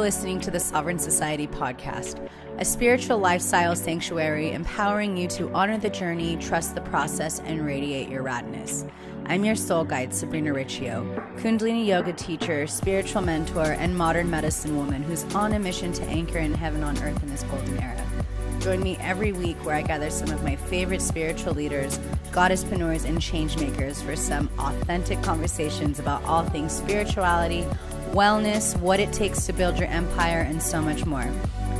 listening to the Sovereign Society podcast, a spiritual lifestyle sanctuary empowering you to honor the journey, trust the process, and radiate your radness. I'm your soul guide, Sabrina Riccio, Kundalini yoga teacher, spiritual mentor, and modern medicine woman who's on a mission to anchor in heaven on earth in this golden era. Join me every week where I gather some of my favorite spiritual leaders, goddesspreneurs, and changemakers for some authentic conversations about all things spirituality, wellness, what it takes to build your empire, and so much more.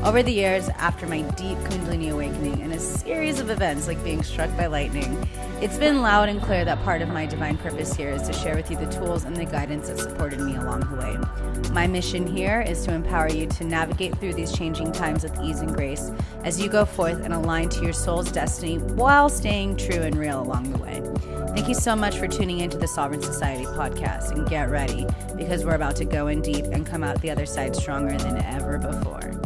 Over the years, after my deep Kundalini awakening and a series of events like being struck by lightning, it's been loud and clear that part of my divine purpose here is to share with you the tools and the guidance that supported me along the way. My mission here is to empower you to navigate through these changing times with ease and grace as you go forth and align to your soul's destiny while staying true and real along the way. Thank you so much for tuning into the Sovereign Society podcast, and get ready because we're about to go in deep and come out the other side stronger than ever before.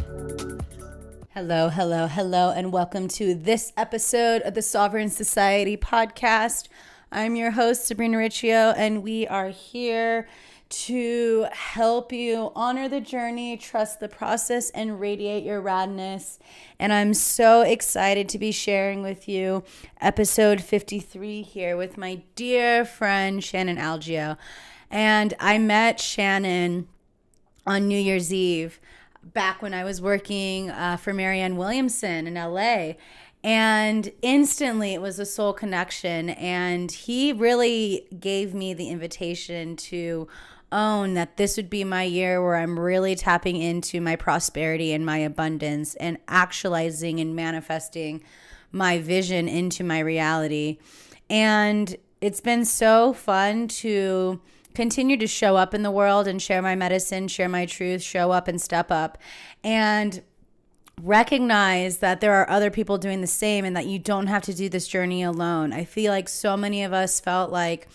Hello, hello, hello, and welcome to this episode of the Sovereign Society podcast. I'm your host, Sabrina Riccio, and we are here to help you honor the journey, trust the process, and radiate your radness. And I'm so excited to be sharing with you episode 53 here with my dear friend, Shannon Algeo. And I met Shannon on New Year's Eve back when I was working for Marianne Williamson in LA. And instantly it was a soul connection. And he really gave me the invitation to own that this would be my year where I'm really tapping into my prosperity and my abundance and actualizing and manifesting my vision into my reality. And it's been so fun to continue to show up in the world and share my medicine, share my truth, show up and step up, and recognize that there are other people doing the same and that you don't have to do this journey alone. I feel like so many of us felt like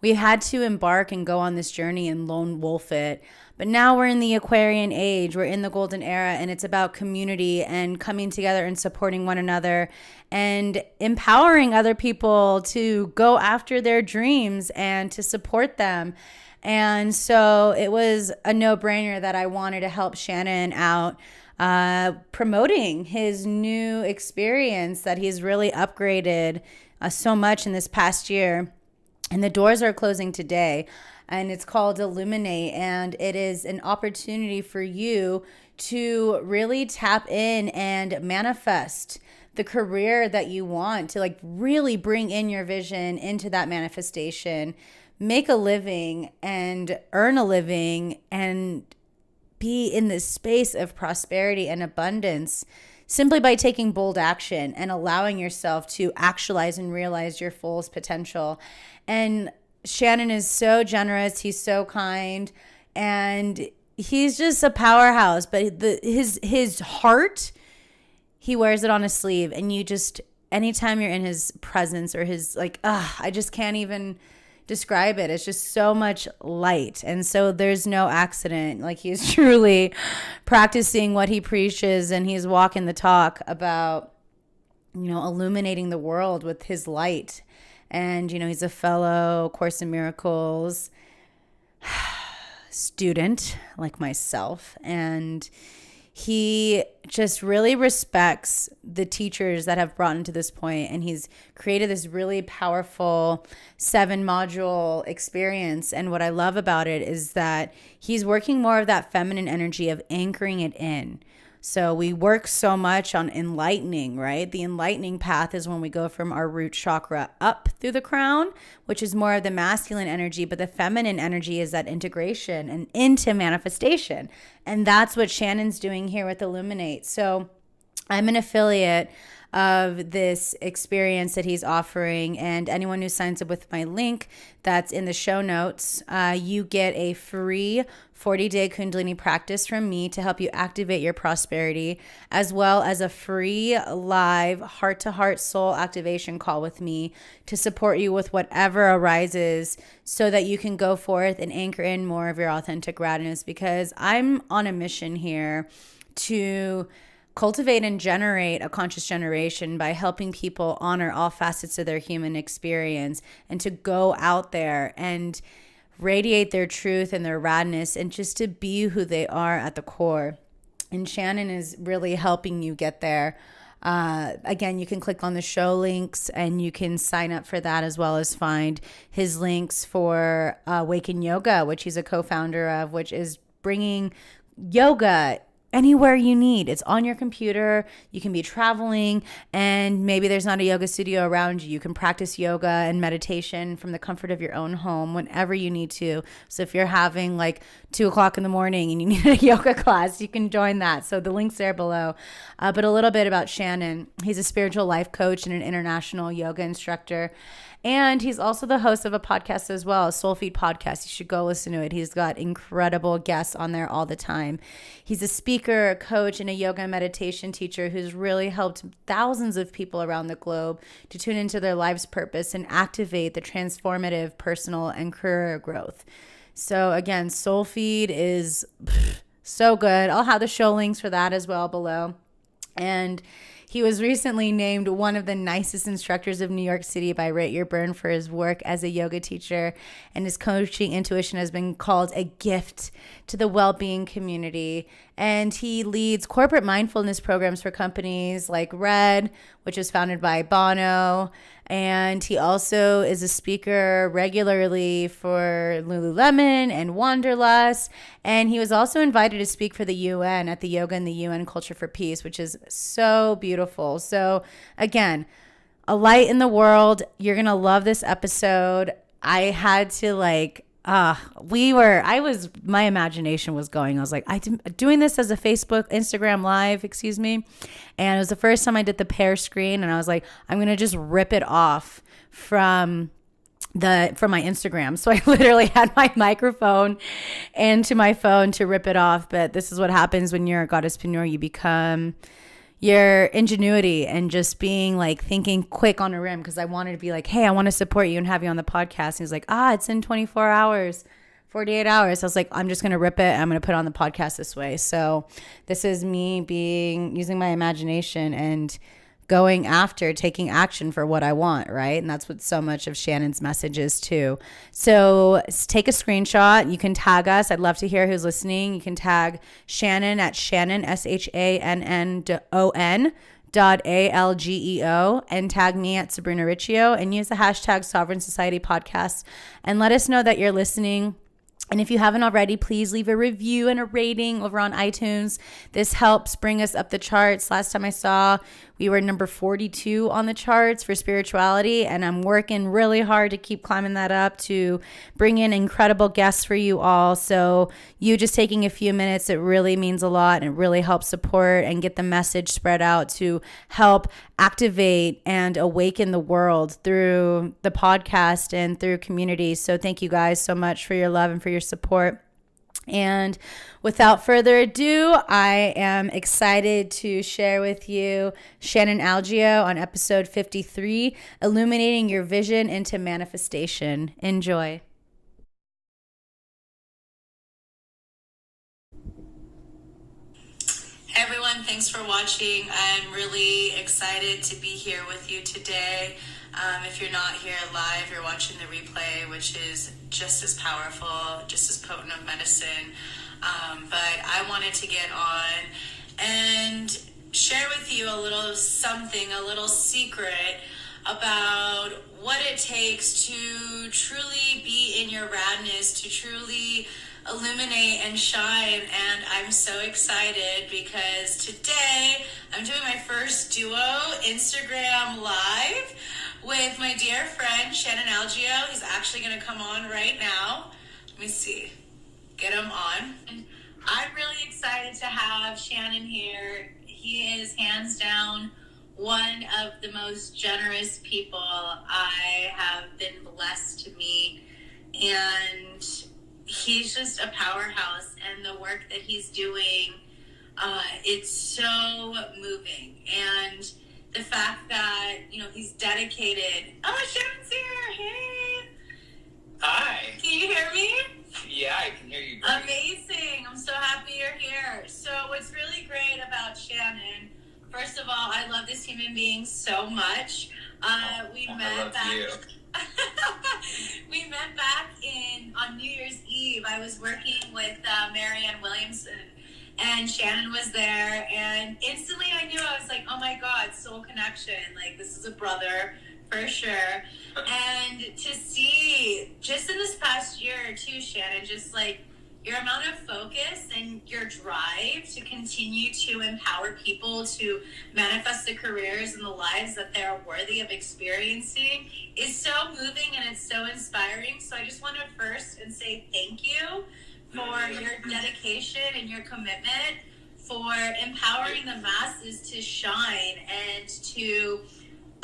we had to embark and go on this journey and lone wolf it. But now we're in the Aquarian age, we're in the golden era, and it's about community and coming together and supporting one another and empowering other people to go after their dreams and to support them. And so it was a no-brainer that I wanted to help Shannon out promoting his new experience that he's really upgraded so much in this past year. And the doors are closing today, and it's called Illuminate, and it is an opportunity for you to really tap in and manifest the career that you want, to like really bring in your vision into that manifestation, make a living and earn a living and be in this space of prosperity and abundance simply by taking bold action and allowing yourself to actualize and realize your fullest potential. And Shannon is so generous. He's so kind, and he's just a powerhouse. But his heart, he wears it on his sleeve. And you just, anytime you're in his presence or his I just can't even describe it. It's just so much light. And so there's no accident. Like, he's truly practicing what he preaches, and he's walking the talk about, illuminating the world with his light. And, he's a fellow Course in Miracles student like myself. And he just really respects the teachers that have brought him to this point. And he's created this really powerful 7-module experience. And what I love about it is that he's working more of that feminine energy of anchoring it in. So we work so much on enlightening, right? The enlightening path is when we go from our root chakra up through the crown, which is more of the masculine energy, but the feminine energy is that integration and into manifestation. And that's what Shannon's doing here with Illuminate. So I'm an affiliate of this experience that he's offering, and anyone who signs up with my link that's in the show notes, you get a free 40-day Kundalini practice from me to help you activate your prosperity, as well as a free live heart-to-heart soul activation call with me to support you with whatever arises so that you can go forth and anchor in more of your authentic radness, because I'm on a mission here to cultivate and generate a conscious generation by helping people honor all facets of their human experience and to go out there and radiate their truth and their radness and just to be who they are at the core. And Shannon is really helping you get there. Again, you can click on the show links and you can sign up for that, as well as find his links for Awaken Yoga, which he's a co-founder of, which is bringing yoga anywhere you need. It's on your computer. You can be traveling and maybe there's not a yoga studio around you. You can practice yoga and meditation from the comfort of your own home whenever you need to. So if you're having like 2:00 in the morning and you need a yoga class, you can join that. So the link's there below. But a little bit about Shannon. He's a spiritual life coach and an international yoga instructor. And he's also the host of a podcast as well, a Soul Feed podcast. You should go listen to it. He's got incredible guests on there all the time. He's a speaker, a coach, and a yoga and meditation teacher who's really helped thousands of people around the globe to tune into their life's purpose and activate the transformative personal and career growth. So again, Soul Feed is so good. I'll have the show links for that as well below. And he was recently named one of the nicest instructors of New York City by Rate Your Burn for his work as a yoga teacher, and his coaching intuition has been called a gift to the well-being community. And he leads corporate mindfulness programs for companies like Red, which is founded by Bono. And he also is a speaker regularly for Lululemon and Wanderlust. And he was also invited to speak for the UN at the Yoga and the UN Culture for Peace, which is so beautiful. So again, a light in the world. You're going to love this episode. I had to my imagination was going. I was like, I'm doing this as a Instagram live, And it was the first time I did the pair screen. And I was like, I'm going to just rip it off from my Instagram. So I literally had my microphone into my phone to rip it off. But this is what happens when you're a goddesspreneur. You become your ingenuity and just being like thinking quick on a rim, because I wanted to be like, hey, I want to support you and have you on the podcast. And he's like, it's in 24 hours, 48 hours. I was like, I'm just going to rip it. I'm going to put it on the podcast this way. So this is me using my imagination and going after, taking action for what I want, right? And that's what so much of Shannon's message is too. So take a screenshot. You can tag us. I'd love to hear who's listening. You can tag Shannon at Shannon, SHANNON .ALGEO, and tag me at Sabrina Riccio, and use the hashtag Sovereign Society Podcast and let us know that you're listening. And if you haven't already, please leave a review and a rating over on iTunes. This helps bring us up the charts. Last time I saw, we were number 42 on the charts for spirituality, and I'm working really hard to keep climbing that up to bring in incredible guests for you all. So you just taking a few minutes, it really means a lot, and it really helps support and get the message spread out to help activate and awaken the world through the podcast and through community. So thank you guys so much for your love and for your support. And without further ado, I am excited to share with you Shannon Algeo on episode 53, Illuminating Your Vision into Manifestation. Enjoy. Hey everyone, thanks for watching. I'm really excited to be here with you today. If you're not here live, you're watching the replay, which is just as powerful, just as potent of medicine. But I wanted to get on and share with you a little something, a little secret about what it takes to truly be in your radness, to truly illuminate and shine. And I'm so excited because today I'm doing my first duo Instagram live with my dear friend Shannon Algeo. He's actually going to come on right now. Let me see. Get him on. I'm really excited to have Shannon here. He is hands down one of the most generous people I have been blessed to meet. And he's just a powerhouse. And the work that he's doing, it's so moving. And the fact that, he's dedicated. Oh, Shannon's here. Hey. Hi. Can you hear me? Yeah, I can hear you great. Amazing. I'm so happy you're here. So what's really great about Shannon, first of all, I love this human being so much. We met back. We met back on New Year's Eve. I was working with Marianne Williamson, and Shannon was there, and instantly I knew. I was like, oh my God, soul connection. Like, this is a brother for sure. And to see just in this past year too, Shannon, just like your amount of focus and your drive to continue to empower people to manifest the careers and the lives that they're worthy of experiencing is so moving, and it's so inspiring. So I just want to first and say thank you for your dedication and your commitment for empowering the masses to shine and to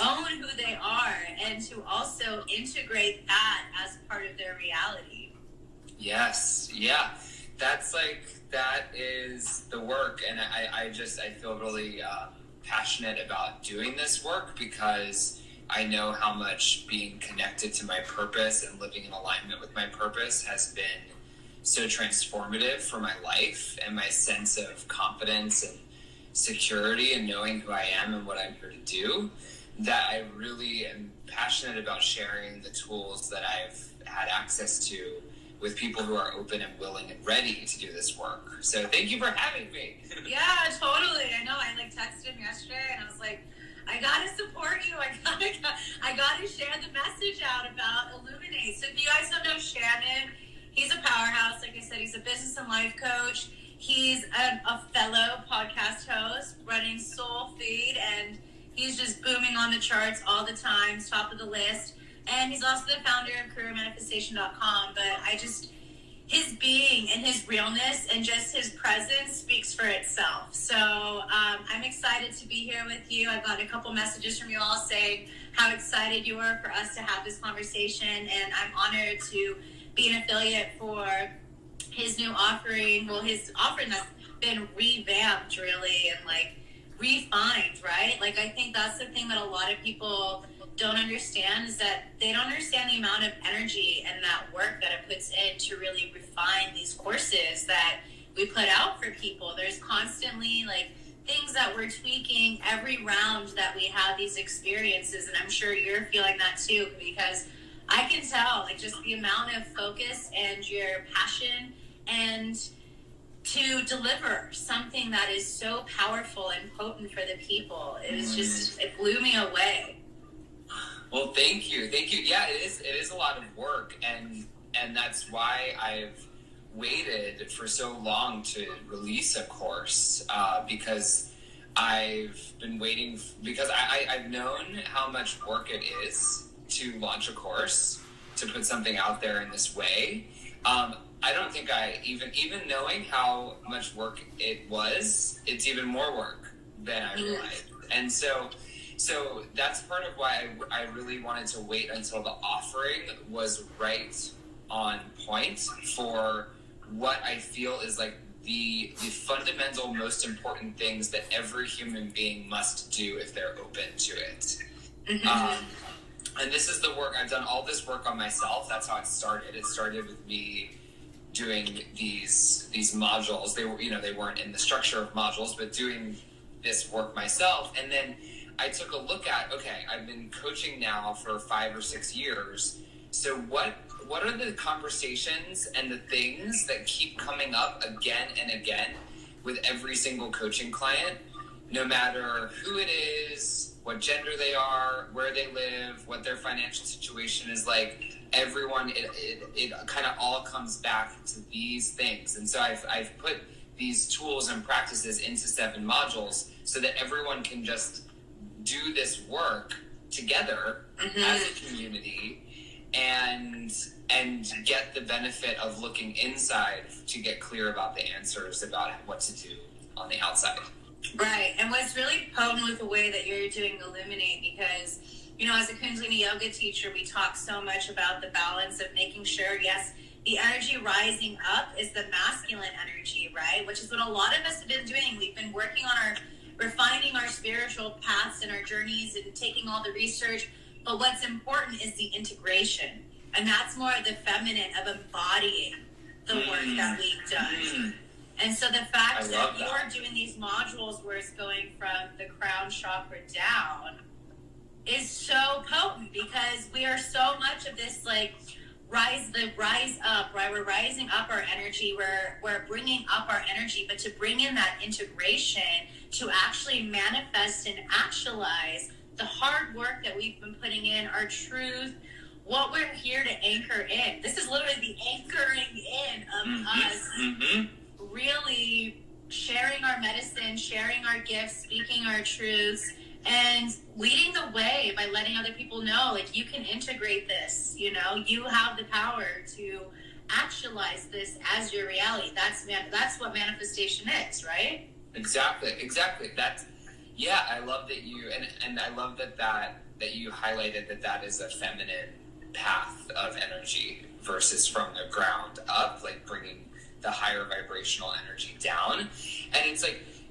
own who they are, and to also integrate that as part of their reality. Yes. Yeah. That is the work. And I feel really passionate about doing this work, because I know how much being connected to my purpose and living in alignment with my purpose has been so transformative for my life and my sense of confidence and security and knowing who I am and what I'm here to do, that I really am passionate about sharing the tools that I've had access to with people who are open and willing and ready to do this work. So thank you for having me. Yeah, totally. I know. I texted him yesterday, and I was like, I gotta support you. I gotta share the message out about Illuminate. So if you guys don't know Shannon, he's a powerhouse. Like I said, he's a business and life coach. He's a fellow podcast host running Soul Feed, and he's just booming on the charts all the time. He's top of the list. And he's also the founder of careermanifestation.com. But his being and his realness and just his presence speaks for itself. So I'm excited to be here with you. I've gotten a couple messages from you all saying how excited you were for us to have this conversation. And I'm honored to be an affiliate for his new offering. Well, his offering that's been revamped, really, and refined, right? I think that's the thing that a lot of people don't understand, is that they don't understand the amount of energy and that work that it puts in to really refine these courses that we put out for people. There's constantly things that we're tweaking every round that we have these experiences, and I'm sure you're feeling that too, because I can tell just the amount of focus and your passion and to deliver something that is so powerful and potent for the people. It blew me away. Well, thank you. Yeah, it is a lot of work, and that's why I've waited for so long to release a course, because I've been waiting, because I've known how much work it is to launch a course, to put something out there in this way. I don't think I even knowing how much work it was, it's even more work than I realized. And so that's part of why I really wanted to wait until the offering was right on point for what I feel is the fundamental, most important things that every human being must do if they're open to it. Mm-hmm. And this is the work. I've done all this work on myself. That's how it started. It started with me doing these modules. They weren't in the structure of modules, but doing this work myself. And then I took a look at, okay, I've been coaching now for 5 or 6 years. So what are the conversations and the things that keep coming up again and again with every single coaching client, no matter who it is, what gender they are, where they live, what their financial situation is like? Everyone, it kind of all comes back to these things. And so I've put these tools and practices into 7 modules so that everyone can just do this work together as a community and get the benefit of looking inside to get clear about the answers about what to do on the outside. Right. And what's really potent with the way that you're doing Illuminate, because as a Kundalini yoga teacher, we talk so much about the balance of making sure, yes, the energy rising up is the masculine energy, right? Which is what a lot of us have been doing. We've been working on refining our spiritual paths and our journeys and taking all the research. But what's important is the integration. And that's more of the feminine, of embodying the work that we've done. And so the fact that you are doing these modules where it's going from the crown chakra down, is so potent, because we are so much of this like rise up, right? We're rising up our energy, we're bringing up our energy, but to bring in that integration to actually manifest and actualize the hard work that we've been putting in, our truth, what we're here to anchor in. This is literally the anchoring in of us really sharing our medicine, sharing our gifts, speaking our truths, and leading the way by letting other people know, like, you can integrate this, you know, you have the power to actualize this as your reality. That's what manifestation is, right? Exactly. Yeah, I love that you, and I love that you highlighted that is a feminine path of energy versus from the ground up, like bringing the higher vibrational energy down. And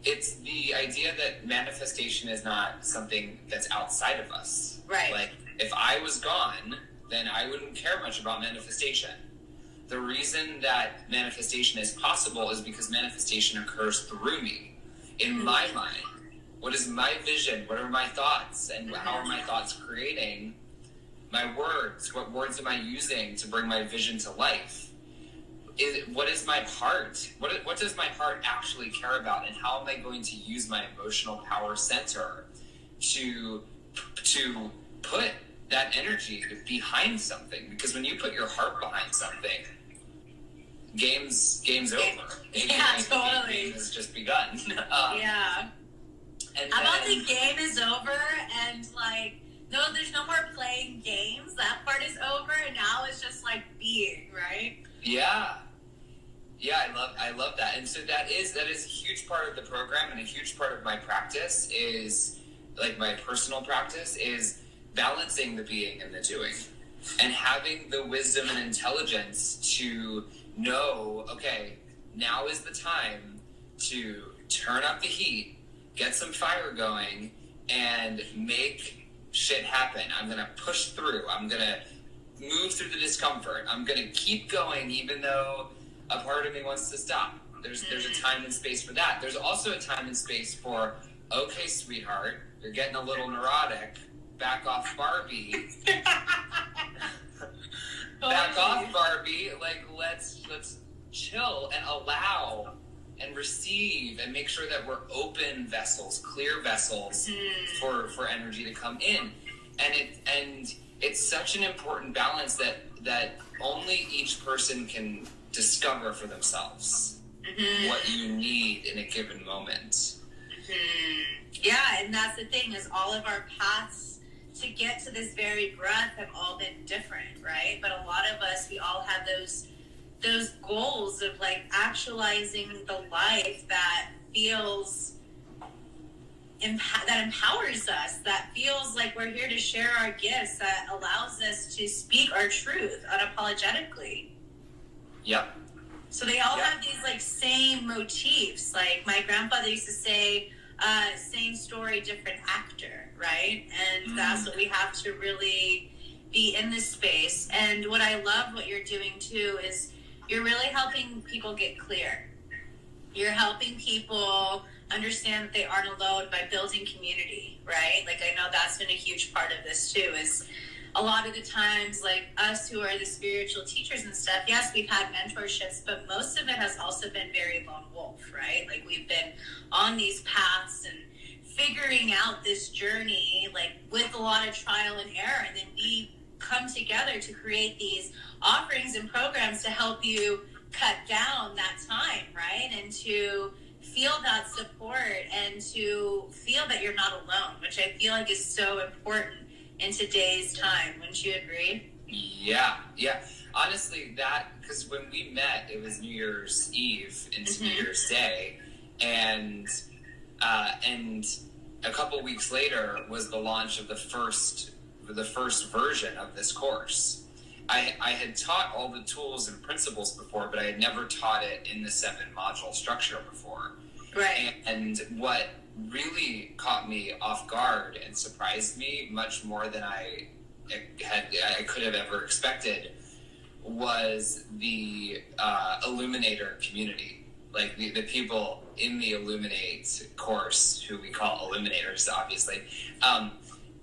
it's the idea that manifestation is not something that's outside of us. Right. Like, if I was gone, then I wouldn't care much about manifestation. The reason that manifestation is possible is because manifestation occurs through me, in my mind. What is my vision? What are my thoughts? And how are my thoughts creating my words? What words am I using to bring my vision to life? What is my heart? What does my heart actually care about? And how am I going to use my emotional power center to put that energy behind something? Because when you put your heart behind something, game's over. Yeah, totally. Game has just begun. Yeah. And how about the game is over and like, no, there's no more playing games. That part is over, and now it's just like being, right? Yeah, I love that. And so that is a huge part of the program, and a huge part of my practice is, like, my personal practice is balancing the being and the doing, and having the wisdom and intelligence to know, okay, now is the time to turn up the heat, get some fire going, and make shit happen. I'm gonna push through. I'm gonna move through the discomfort. I'm gonna keep going even though a part of me wants to stop. There's a time and space for that. There's also a time and space for, okay, sweetheart, you're getting a little neurotic. Back off, Barbie. Back off, Barbie. Like, let's chill and allow and receive and make sure that we're open vessels, clear vessels for energy to come in. And it's such an important balance that only each person can discover for themselves what you need in a given moment. Yeah, and that's the thing, is all of our paths to get to this very breath have all been different, right? But a lot of us, we all have those goals of like actualizing the life that feels that empowers us, that feels like we're here to share our gifts, that allows us to speak our truth unapologetically. Yep. So they all have these like same motifs. Like my grandfather used to say, same story, different actor, right? And that's what we have to really be in this space. And what I love what you're doing too is you're really helping people get clear. You're helping people understand that they aren't alone by building community, right? Like, I know that's been a huge part of this too, is a lot of the times, like us who are the spiritual teachers and stuff, yes, we've had mentorships, but most of it has also been very lone wolf, right? Like, we've been on these paths and figuring out this journey, like with a lot of trial and error, and then we come together to create these offerings and programs to help you cut down that time, right? And to feel that support and to feel that you're not alone, which I feel like is so important in today's time. Wouldn't you agree? Yeah. Honestly, because when we met, it was New Year's Eve into New Year's Day, and a couple weeks later was the launch of the first version of this course. I had taught all the tools and principles before, but I had never taught it in the 7-module structure before. Right. And what really caught me off guard and surprised me much more than I could have ever expected was the Illuminator community. Like the people in the Illuminate course, who we call Illuminators, obviously.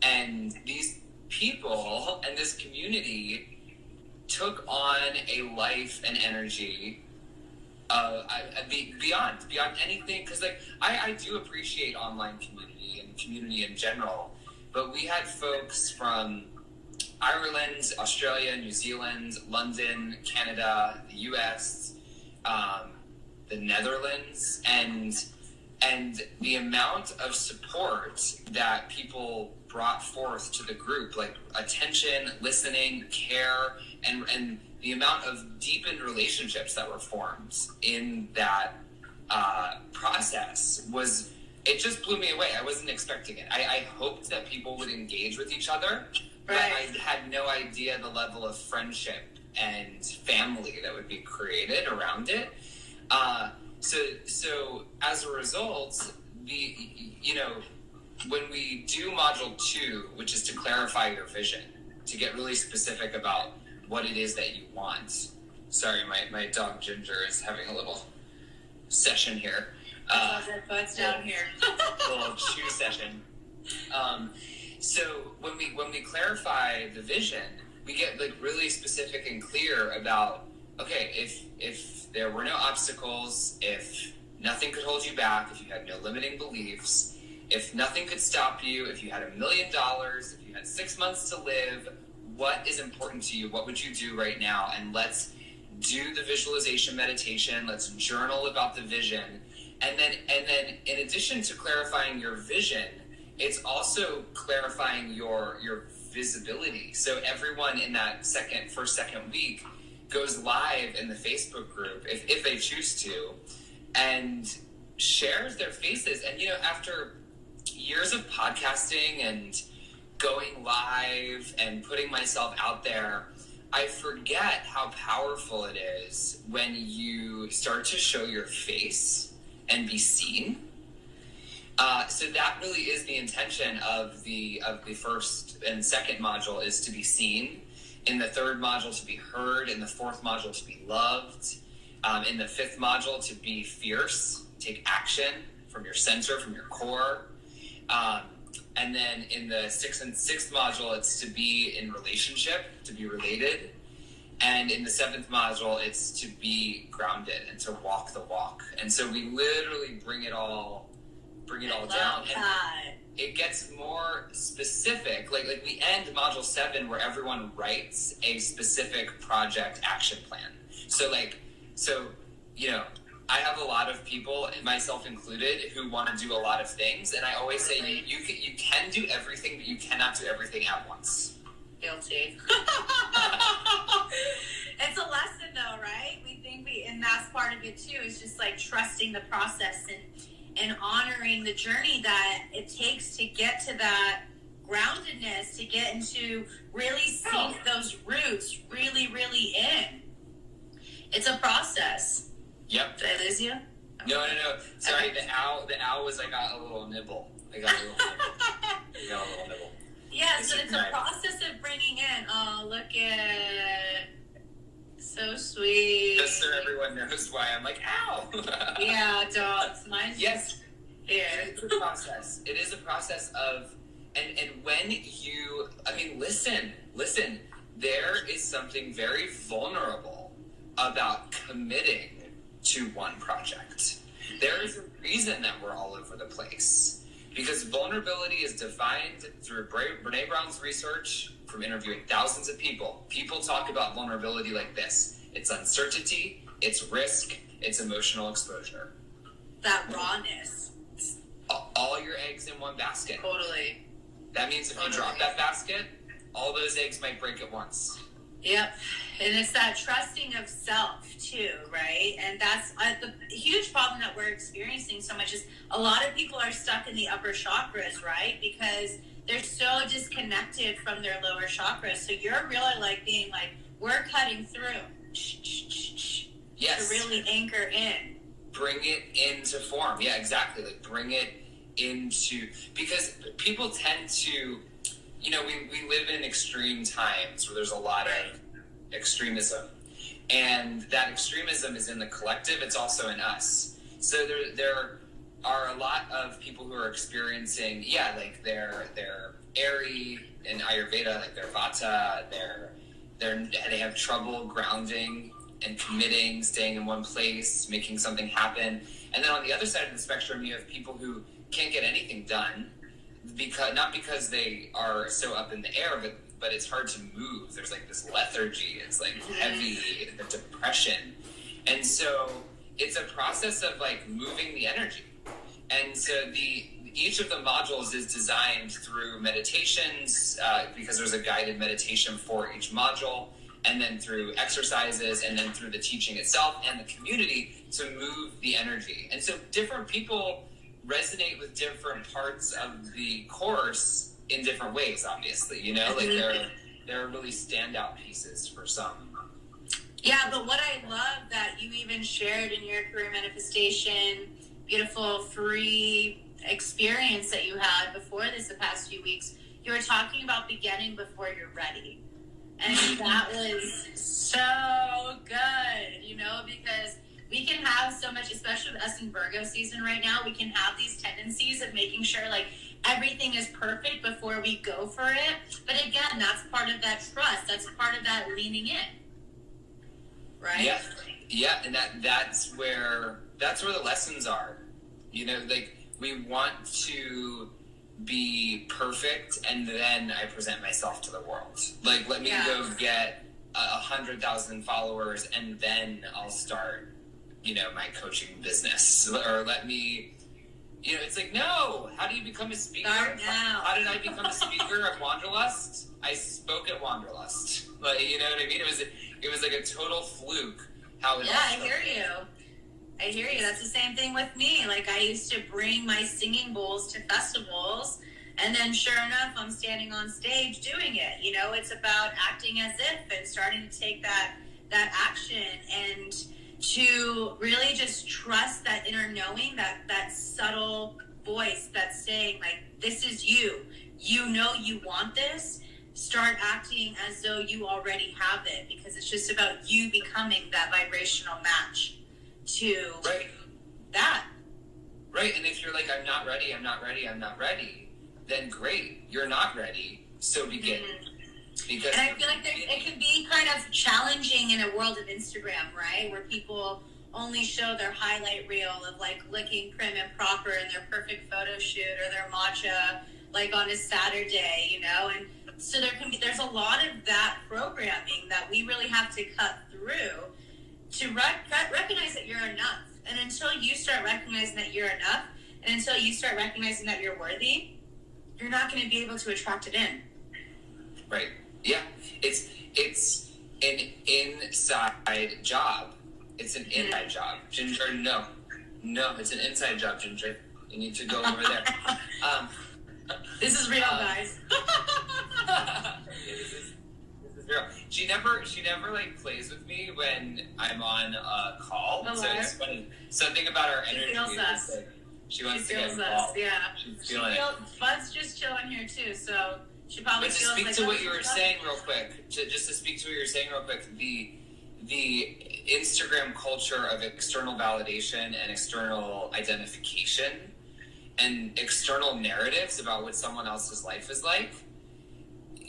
And these people and this community took on a life and energy beyond anything. Because like I do appreciate online community and community in general, but we had folks from Ireland, Australia, New Zealand, London, Canada, the US, the Netherlands, and the amount of support that people brought forth to the group, like attention, listening, care, and the amount of deepened relationships that were formed in that process it just blew me away. I wasn't expecting it. I hoped that people would engage with each other, but I had no idea the level of friendship and family that would be created around it. So as a result, when we do module 2, which is to clarify your vision, to get really specific about what it is that you want. Sorry, my dog Ginger is having a little session here. Butts down here. A little chew session. So when we clarify the vision, we get like really specific and clear about, okay, if there were no obstacles, if nothing could hold you back, if you had no limiting beliefs, if nothing could stop you, if you had $1 million, if you had 6 months to live, what is important to you? What would you do right now? And let's do the visualization meditation. Let's journal about the vision. And then in addition to clarifying your vision, it's also clarifying your visibility. So everyone in that first second week goes live in the Facebook group, if they choose to, and shares their faces. And, after years of podcasting and going live and putting myself out there, I forget how powerful it is when you start to show your face and be seen. So that really is the intention of the first and second module, is to be seen. In the third module, to be heard. In the fourth module, to be loved. In the fifth module, to be fierce, take action from your center, from your core. And then in the sixth module, it's to be in relationship, to be related. And in the seventh module, it's to be grounded and to walk the walk. And so we literally bring it all down. And it gets more specific. Like we end module 7 where everyone writes a specific project action plan. So I have a lot of people, myself included, who want to do a lot of things. And I always say you can do everything, but you cannot do everything at once. Guilty. It's a lesson though, right? And that's part of it too, is just like trusting the process and honoring the journey that it takes to get to that groundedness, to get into really sink those roots really, really in. It's a process. Yep. Did I lose you? No. Sorry, okay. The owl was, I got a little nibble. Yeah, so it's a process of bringing in. Oh, look at, so sweet. Just so everyone knows why I'm like, ow. Yeah, dogs. Mine's yes. Here. It's a process. It is a process of, and when you, listen, there is something very vulnerable about committing to one project. There is a reason that we're all over the place, because vulnerability is defined through Brene Brown's research from interviewing thousands of people. People talk about vulnerability like this: it's uncertainty, it's risk, it's emotional exposure. That rawness. All your eggs in one basket. Totally. That means if you drop that basket, all those eggs might break at once. Yep. And it's that trusting of self too, right? And that's the huge problem that we're experiencing so much, is a lot of people are stuck in the upper chakras, right? Because they're so disconnected from their lower chakras. So you're really like being like, we're cutting through. Yes. To really anchor in. Bring it into form. Yeah, exactly. Like bring it into, because people tend to, we live in extreme times where there's a lot of extremism, and that extremism is in the collective. It's also in us. So there are a lot of people who are experiencing, like they're airy in Ayurveda, like they're vata, they have trouble grounding and committing, staying in one place, making something happen. And then on the other side of the spectrum, you have people who can't get anything done not because they are so up in the air, but it's hard to move. There's like this lethargy. It's like heavy, the depression. And so it's a process of like moving the energy. And so each of the modules is designed through meditations, because there's a guided meditation for each module, and then through exercises, and then through the teaching itself and the community to move the energy. And so different people resonate with different parts of the course in different ways, obviously, like there are really standout pieces for some. Yeah, but what I love that you even shared in your career manifestation, beautiful free experience that you had before this the past few weeks, you were talking about beginning before you're ready. And that was so good, because we can have so much, especially with us in Virgo season right now, we can have these tendencies of making sure like everything is perfect before we go for it. But again, that's part of that trust. That's part of that leaning in. Right? Yeah, and that's where the lessons are. Like we want to be perfect, and then I present myself to the world. Like, let me go get 100,000 followers, and then I'll start, my coaching business. Or let me, it's like, no. How do you become a speaker? Start now. How did I become a speaker at Wanderlust? I spoke at Wanderlust. Like, you know what I mean? It was like a total fluke. How it all started. I hear you. That's the same thing with me. Like, I used to bring my singing bowls to festivals, and then sure enough, I'm standing on stage doing it. It's about acting as if and starting to take that action and to really just trust that inner knowing, that subtle voice that's saying, like, this is you. You want this. Start acting as though you already have it, because it's just about you becoming that vibrational match to that. Right. And if you're like, I'm not ready, then great. You're not ready. So begin. Because and I feel like it can be kind of challenging in a world of Instagram, right? Where people only show their highlight reel of like looking prim and proper in their perfect photo shoot or their matcha like on a Saturday, and so there's a lot of that programming that we really have to cut through to recognize that you're enough. And until you start recognizing that you're enough, and until you start recognizing that you're worthy, you're not going to be able to attract it in. Right. Yeah. It's an inside job. It's an inside job. Ginger, no, it's an inside job, Ginger. You need to go over there. This is real, guys. This is real. She never like plays with me when I'm on a call. So it's funny. Something about our energy. She feels us. Like, she wants to get us. involved. Yeah. She's feeling it. Bud's just chilling here too, so she probably feels. But to speak to what you were saying real quick, the Instagram culture of external validation and external identification and external narratives about what someone else's life is like,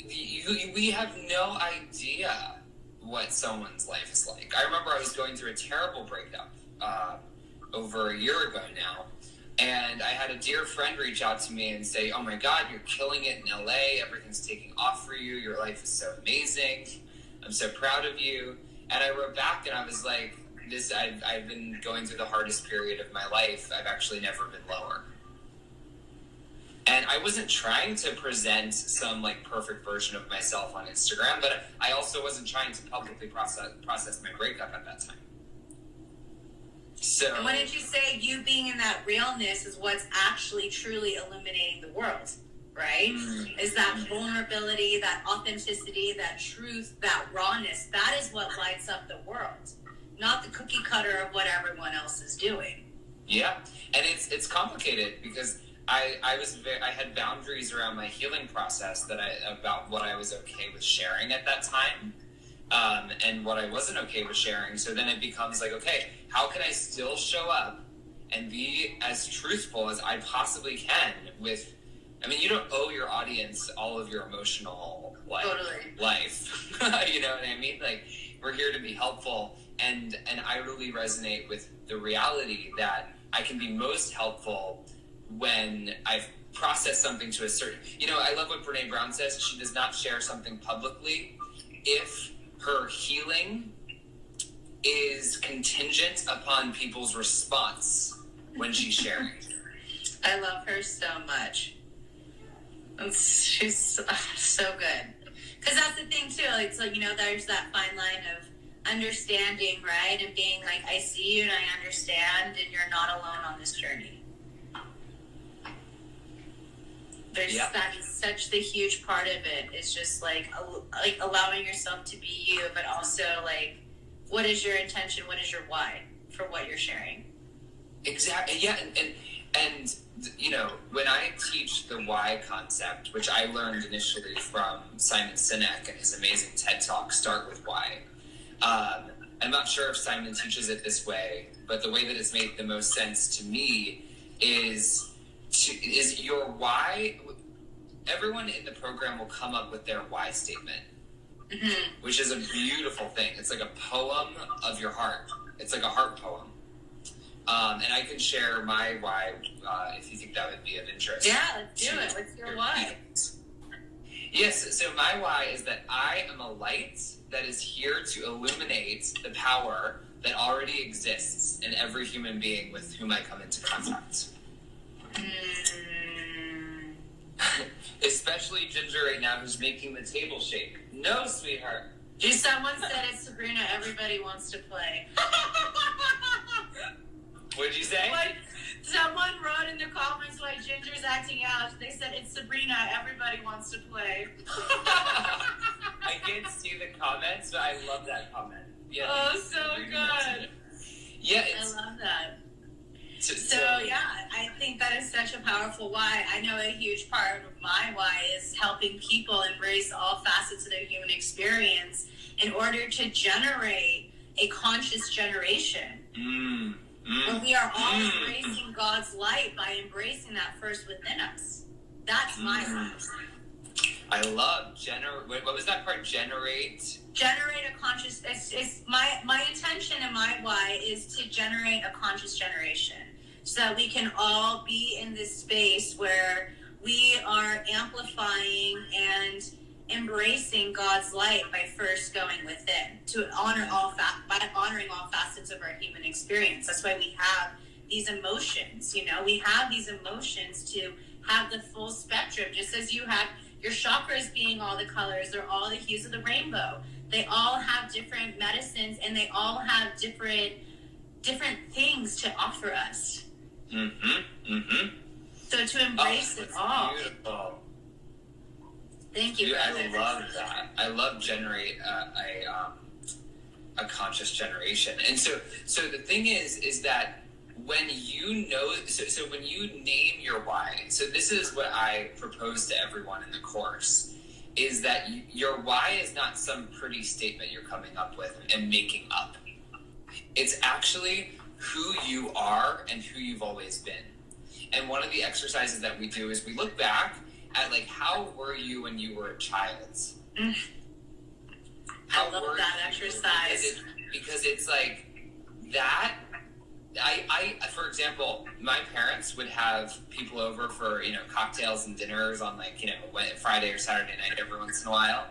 we have no idea what someone's life is like. I remember I was going through a terrible breakup over a year ago now, and I had a dear friend reach out to me and say, oh my God, you're killing it in LA. Everything's taking off for you. Your life is so amazing. I'm so proud of you. And I wrote back and I was like, I've been going through the hardest period of my life. I've actually never been lower. And I wasn't trying to present some like perfect version of myself on Instagram, but I also wasn't trying to publicly process my breakup at that time. So, and what did you say? You being in that realness is what's actually truly illuminating the world, right? Mm-hmm. Is that vulnerability, that authenticity, that truth, that rawness. That is what lights up the world, not the cookie cutter of what everyone else is doing. Yeah, and it's complicated because I had boundaries around my healing process about what I was okay with sharing at that time, and what I wasn't okay with sharing. So then it becomes like, okay, how can I still show up and be as truthful as I possibly can with, I mean, you don't owe your audience all of your emotional life. You know what I mean? Like, we're here to be helpful, and I really resonate with the reality that I can be most helpful when I've processed something to a certain, you know, I love what Brene Brown says. She does not share something publicly if her healing is contingent upon people's response when she's sharing. I love her so much. She's so good. Because that's the thing too. It's like, you know, there's that fine line of understanding, right? And being like, I see you and I understand, and you're not alone on this journey. That is such the huge part of it. Is just like allowing yourself to be you, but also like, what is your intention? What is your why for what you're sharing? Exactly. Yeah. And you know, when I teach the why concept, which I learned initially from Simon Sinek and his amazing TED Talk, Start With Why. I'm not sure if Simon teaches it this way, but the way that it's made the most sense to me is your why. Everyone in the program will come up with their why statement, which is a beautiful thing. It's like a poem of your heart. It's like a heart poem. And I can share my why if you think that would be of interest. Yeah, let's do it. What's your why? Yes, so my why is that I am a light that is here to illuminate the power that already exists in every human being with whom I come into contact. Especially Ginger right now, who's making the table shake. No, sweetheart. Someone said it's Sabrina, everybody wants to play. What did you say? Someone wrote in the comments why Ginger's acting out. They said it's Sabrina, everybody wants to play. I can't see the comments, but I love that comment. Yeah, oh, so good. Yeah, I love that. So yeah, I think that is such a powerful why. I know a huge part of my why is helping people embrace all facets of their human experience in order to generate a conscious generation. And we are all embracing God's light by embracing that first within us. That's my why. I love what was that part? Generate a conscious. It's my intention and my why is to generate a conscious generation, so that we can all be in this space where we are amplifying and embracing God's light by first going within, to honor by honoring all facets of our human experience. That's why we have these emotions. You know, we have these emotions to have the full spectrum, just as you have your chakras being all the colors, they're all the hues of the rainbow. They all have different medicines, and they all have different things to offer us. So to embrace it all. Beautiful. Thank you. I love that. I love generate a conscious generation. And so the thing is that when you know, so when you name your why, so this is what I propose to everyone in the course, is that your why is not some pretty statement you're coming up with and making up. It's actually who you are and who you've always been. And one of the exercises that we do is we look back at, like, how were you when you were a child? I love that exercise. Because it's like that. I, for example, my parents would have people over for, you know, cocktails and dinners on, like, you know, Friday or Saturday night every once in a while.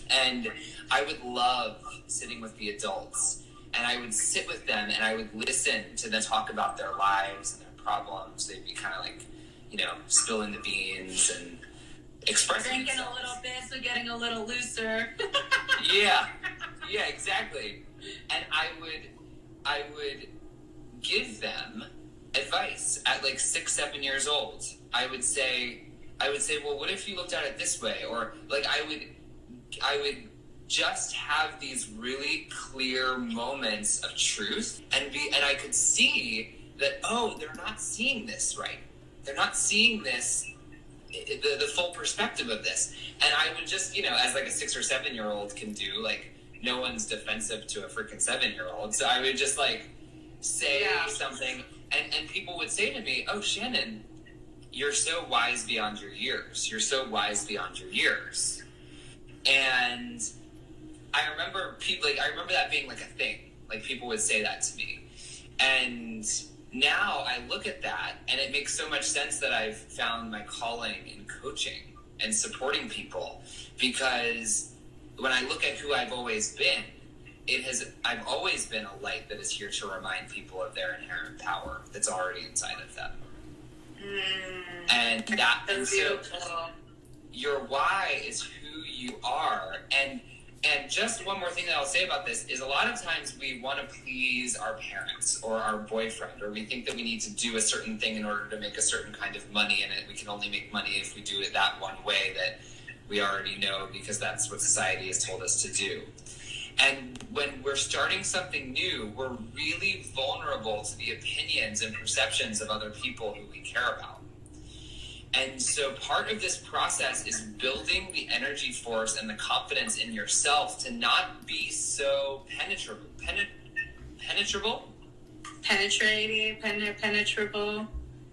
And I would love sitting with the adults, and I would sit with them and I would listen to them talk about their lives and their problems. They'd be kind of like, you know, spilling the beans and expressing drinking themselves. A little bit, so getting a little looser. Yeah, exactly. And I would give them advice at like 6-7 years old. I would say, well, what if you looked at it this way? Or like I would just have these really clear moments of truth and I could see that, oh, they're not seeing this right. They're not seeing this, the full perspective of this. And I would just, you know, as like a 6 or 7 year old can do, like, no one's defensive to a freaking 7-year-old. So I would just like say something, And people would say to me, "Oh, Shannon, you're so wise beyond your years. You're so wise beyond your years." And I remember that being like a thing. Like, people would say that to me. And now I look at that, and it makes so much sense that I've found my calling in coaching and supporting people, because when I look at who I've always been, I've always been a light that is here to remind people of their inherent power that's already inside of them. And so your why is who you are. And just one more thing that I'll say about this is, a lot of times we want to please our parents or our boyfriend, or we think that we need to do a certain thing in order to make a certain kind of money, and we can only make money if we do it that one way that we already know, because that's what society has told us to do. And when we're starting something new, we're really vulnerable to the opinions and perceptions of other people who we care about. And so part of this process is building the energy force and the confidence in yourself to not be so penetrable.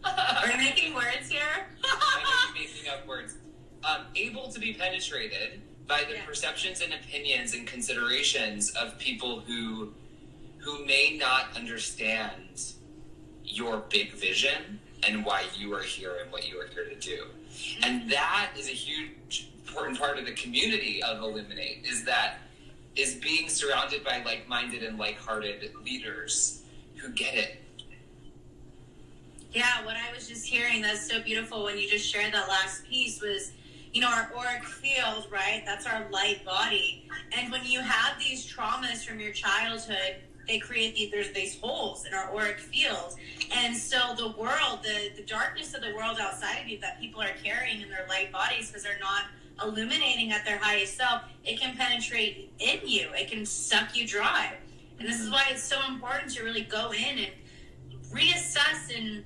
Are you making words here? I'm making up words. Able to be penetrated by the perceptions and opinions and considerations of people who may not understand your big vision and why you are here and what you are here to do. And that is a huge, important part of the community of Illuminate, is being surrounded by like-minded and like-hearted leaders who get it. Yeah, what I was just hearing, that's so beautiful when you just shared that last piece, was, our auric field, right? That's our light body. And when you have these traumas from your childhood, they create there's these holes in our auric field. And so the world, the darkness of the world outside of you that people are carrying in their light bodies because they're not illuminating at their highest self, it can penetrate in you. It can suck you dry. And this is why it's so important to really go in and reassess and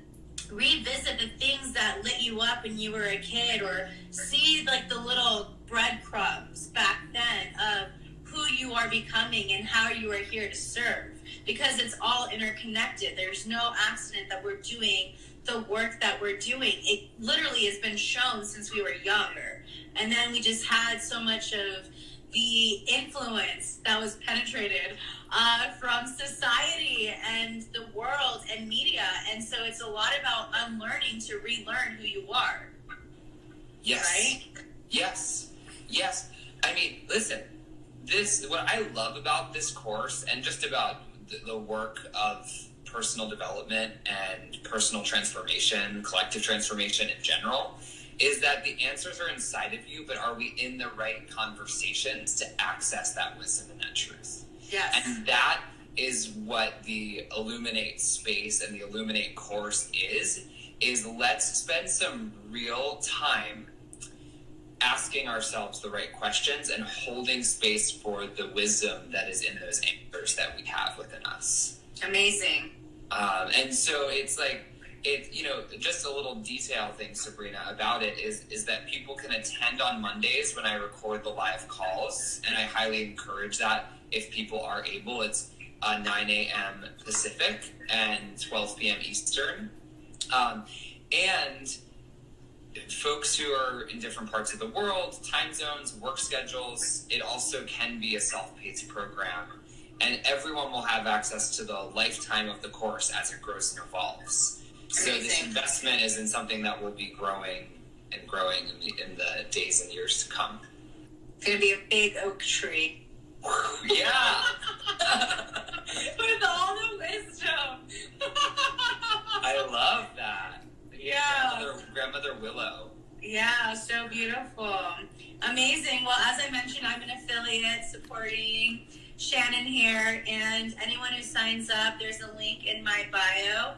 revisit the things that lit you up when you were a kid, or see like the little breadcrumbs back then of who you are becoming and how you are here to serve, because it's all interconnected. There's no accident that we're doing the work that we're doing. It literally has been shown since we were younger, and then we just had so much of the influence that was penetrated from society and the world and media. And so it's a lot about unlearning to relearn who you are. Yes. Right? Yes. I mean, listen, what I love about this course, and just about the work of personal development and personal transformation, collective transformation in general, is that the answers are inside of you, but are we in the right conversations to access that wisdom and that truth? Yes. And that is what the Illuminate space and the Illuminate course is let's spend some real time asking ourselves the right questions and holding space for the wisdom that is in those answers that we have within us. Amazing. And so it's like, just a little detail thing, Sabrina, about it is that people can attend on Mondays when I record the live calls, and I highly encourage that if people are able. It's 9 a.m. Pacific and 12 p.m. Eastern. And folks who are in different parts of the world, time zones, work schedules, it also can be a self-paced program. And everyone will have access to the lifetime of the course as it grows and evolves. So this investment is in something that will be growing in the days and years to come. It's going to be a big oak tree. Yeah. With all the wisdom. I love that. Yeah. Grandmother Willow. Yeah, so beautiful. Amazing. Well, as I mentioned, I'm an affiliate supporting Shannon here, and anyone who signs up, there's a link in my bio,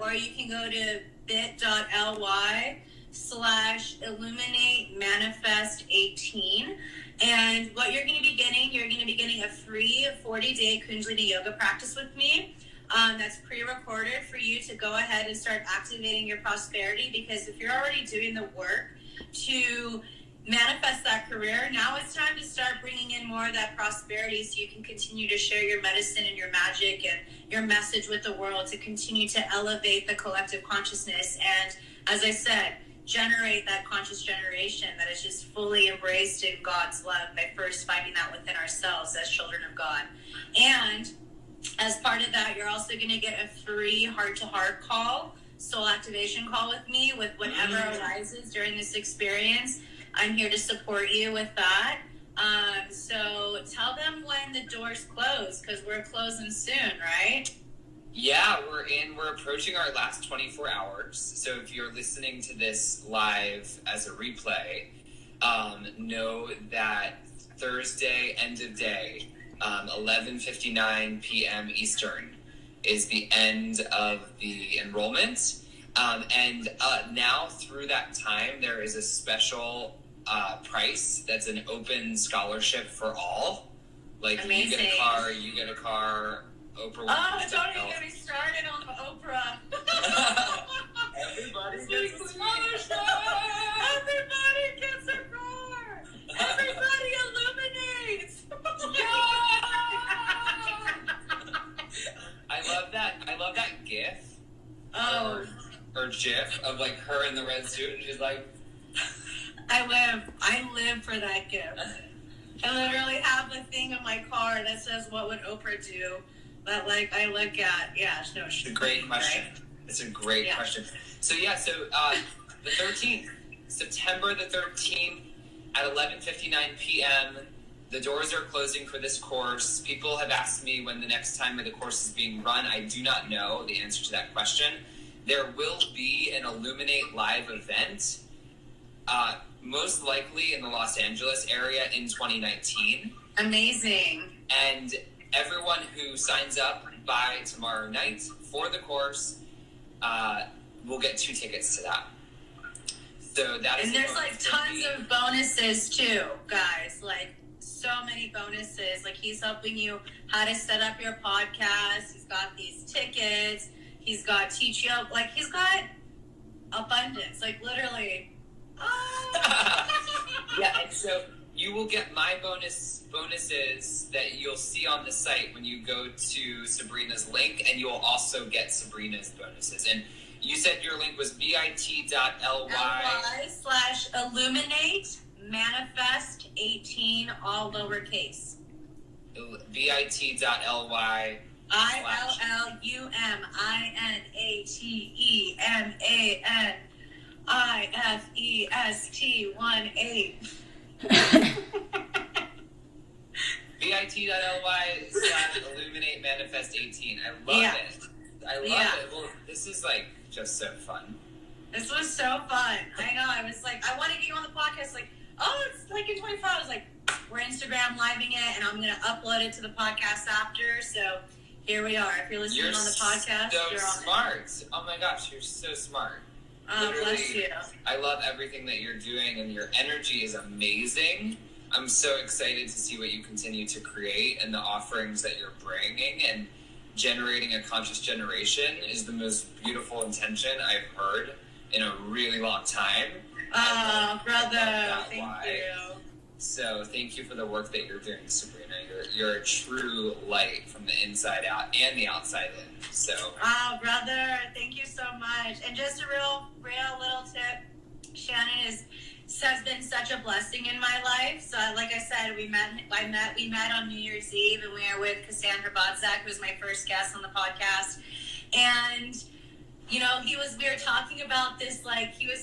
or you can go to bit.ly/illuminate-manifest18. And what you're going to be getting a free 40-day Kundalini yoga practice with me. That's pre-recorded for you to go ahead and start activating your prosperity, because if you're already doing the work to manifest that career. Now it's time to start bringing in more of that prosperity so you can continue to share your medicine and your magic and your message with the world to continue to elevate the collective consciousness. And as I said, generate that conscious generation that is just fully embraced in God's love by first finding that within ourselves as children of God. And as part of that, you're also going to get a free heart-to-heart call, soul activation call with me with whatever arises during this experience. I'm here to support you with that. So tell them when the doors close, because we're closing soon, right? Yeah, we're approaching our last 24 hours. So if you're listening to this live as a replay, know that Thursday, end of day, 11:59 p.m. Eastern is the end of the enrollment. And now through that time, there is a special price that's an open scholarship for all. Like, amazing. You get a car, Oprah. Oh, don't even get me started on the Oprah. Everybody gets a scholarship. Everybody gets a car. Everybody illuminates. I love that GIF. Oh. Or GIF of like her in the red suit, and she's like, I live for that gift. I literally have a thing in my car that says, what would Oprah do? That like I look at. Yeah, no, it's a great question. Right? It's a great question. So the 13th, September the 13th at 11:59 p.m. The doors are closing for this course. People have asked me when the next time the course is being run. I do not know the answer to that question. There will be an Illuminate live event, most likely in the Los Angeles area in 2019. Amazing. And everyone who signs up by tomorrow night for the course will get 2 tickets to that. So that is. And there's like tons of bonuses too, guys. Like so many bonuses. Like he's helping you how to set up your podcast. He's got these tickets. He's got teach you, like he's got abundance, like literally. Yeah, and so you will get my bonuses that you'll see on the site when you go to Sabrina's link, and you'll also get Sabrina's bonuses. And you said your link was bit.ly/illuminate manifest 18 all lowercase. bit.ly ILLUMATEMANIFEST18 bit.ly/illuminate manifest 18. I love it. I love it. Well, this is like just so fun. This was so fun. I know. I was like, I want to get you on the podcast. Like, oh, it's like in 24 hours. Like, we're Instagram living it, and I'm going to upload it to the podcast after. So here we are. If you're listening on the podcast, you're on smart. It. Oh my gosh, you're so smart. Oh, literally, bless you. I love everything that you're doing, and your energy is amazing. I'm so excited to see what you continue to create and the offerings that you're bringing, and generating a conscious generation is the most beautiful intention I've heard in a really long time. Oh, brother, thank you. So thank you for the work that you're doing, Sabrina. You're a true light from the inside out and the outside in. So. Oh, brother, thank you so much. And just a real little tip, Shannon has been such a blessing in my life. So, like I said, we met on New Year's Eve, and we were with Cassandra Bodzak, who was my first guest on the podcast, and. You know, we were talking about this, like, we were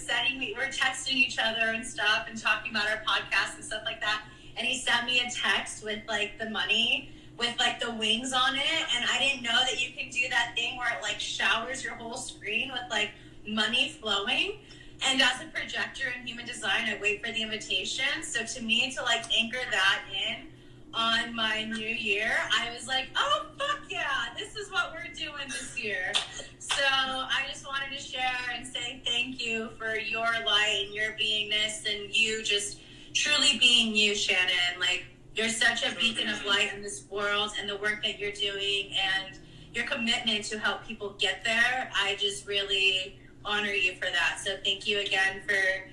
texting each other and stuff and talking about our podcast and stuff like that. And he sent me a text with, like, the money with, like, the wings on it. And I didn't know that you can do that thing where it, like, showers your whole screen with, like, money flowing. And as a projector in human design, I wait for the invitation. So to me, to, like, anchor that in on my new year, I was like, oh, fuck yeah, this is what we're doing this year. So I just wanted to share and say thank you for your light and your beingness and you just truly being you, Shannon. Like, you're such a beacon of light in this world, and the work that you're doing and your commitment to help people get there, I just really honor you for that. So thank you again for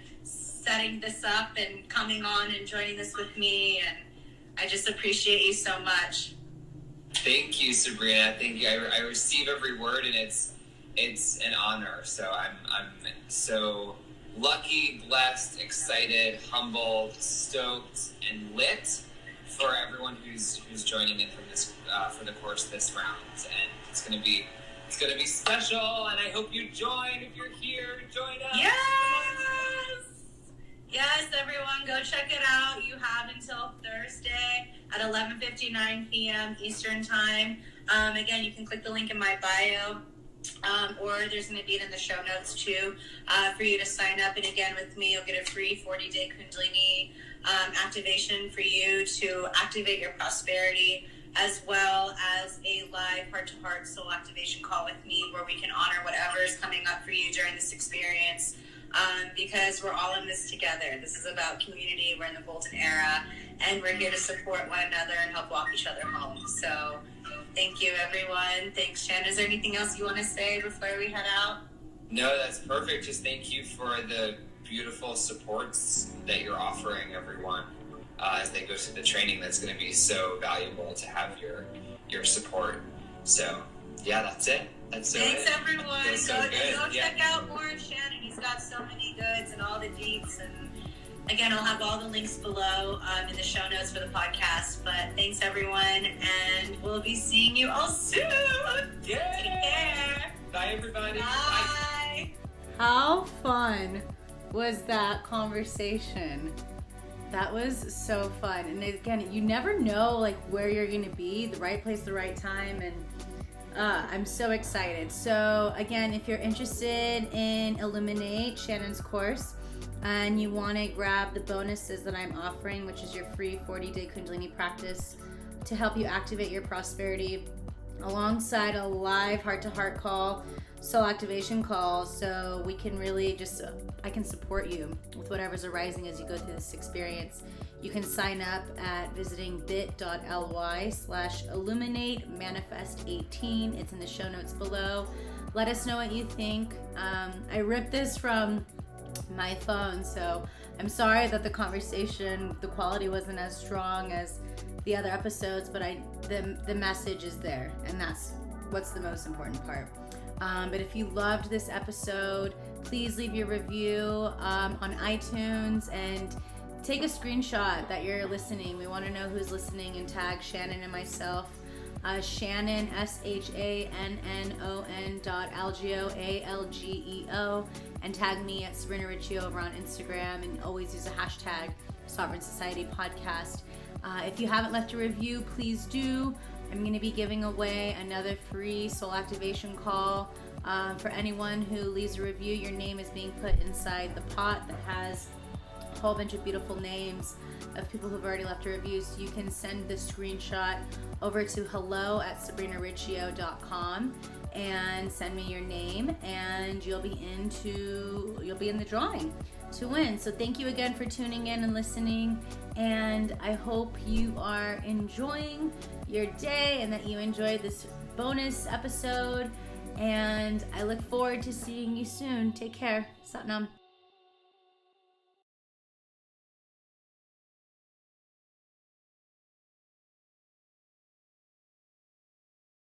setting this up and coming on and joining this with me. And I just appreciate you so much. Thank you, Sabrina. Thank you. I receive every word, and it's an honor. So I'm so lucky, blessed, excited, humbled, stoked, and lit for everyone who's joining in from this for the course this round. And it's gonna be special. And I hope you join. If you're here, join us. Yes, everyone, go check it out. You have until Thursday at 11:59 p.m. Eastern Time. Again, you can click the link in my bio, or there's going to be it in the show notes too, for you to sign up. And again, with me, you'll get a free 40-day Kundalini activation for you to activate your prosperity, as well as a live heart-to-heart soul activation call with me, where we can honor whatever is coming up for you during this experience. Because we're all in this together. This is about community. We're in the golden era, and we're here to support one another and help walk each other home. So thank you, everyone. Thanks, Shannon. Is there anything else you want to say before we head out? No, that's perfect. Just thank you for the beautiful supports that you're offering everyone as they go through the training. That's going to be so valuable to have your support. So yeah, that's it. Thanks, everyone. Go check out more of Shannon. He's got so many goods and all the deets. And again, I'll have all the links below in the show notes for the podcast. But thanks, everyone, and we'll be seeing you all soon. Yeah. Take care. Bye, everybody. Bye. How fun was that conversation? That was so fun. And again, you never know like where you're going to be, the right place, the right time, and I'm so excited. So again, if you're interested in Illuminate, Shannon's course, and you want to grab the bonuses that I'm offering, which is your free 40-day Kundalini practice to help you activate your prosperity, alongside a live heart-to-heart call, soul activation call, so we can really I can support you with whatever's arising as you go through this experience. You can sign up at visiting bit.ly/illuminate-manifest18. It's in the show notes below. Let us know what you think. I ripped this from my phone, so I'm sorry that the quality wasn't as strong as the other episodes, but the message is there, and that's what's the most important part. But if you loved this episode, please leave your review on iTunes and take a screenshot that you're listening. We want to know who's listening, and tag Shannon and myself. Shannon, SHANNON.Algeo, ALGEO, and tag me at Sabrina Riccio over on Instagram, and always use a hashtag Sovereign Society Podcast. If you haven't left a review, please do. I'm going to be giving away another free soul activation call. For anyone who leaves a review, your name is being put inside the pot that has a whole bunch of beautiful names of people who've already left a review. So you can send the screenshot over to hello@sabrinariccio.com and send me your name, and you'll be in the drawing to win. So thank you again for tuning in and listening, and I hope you are enjoying your day and that you enjoyed this bonus episode, and I look forward to seeing you soon. Take care. Satnam.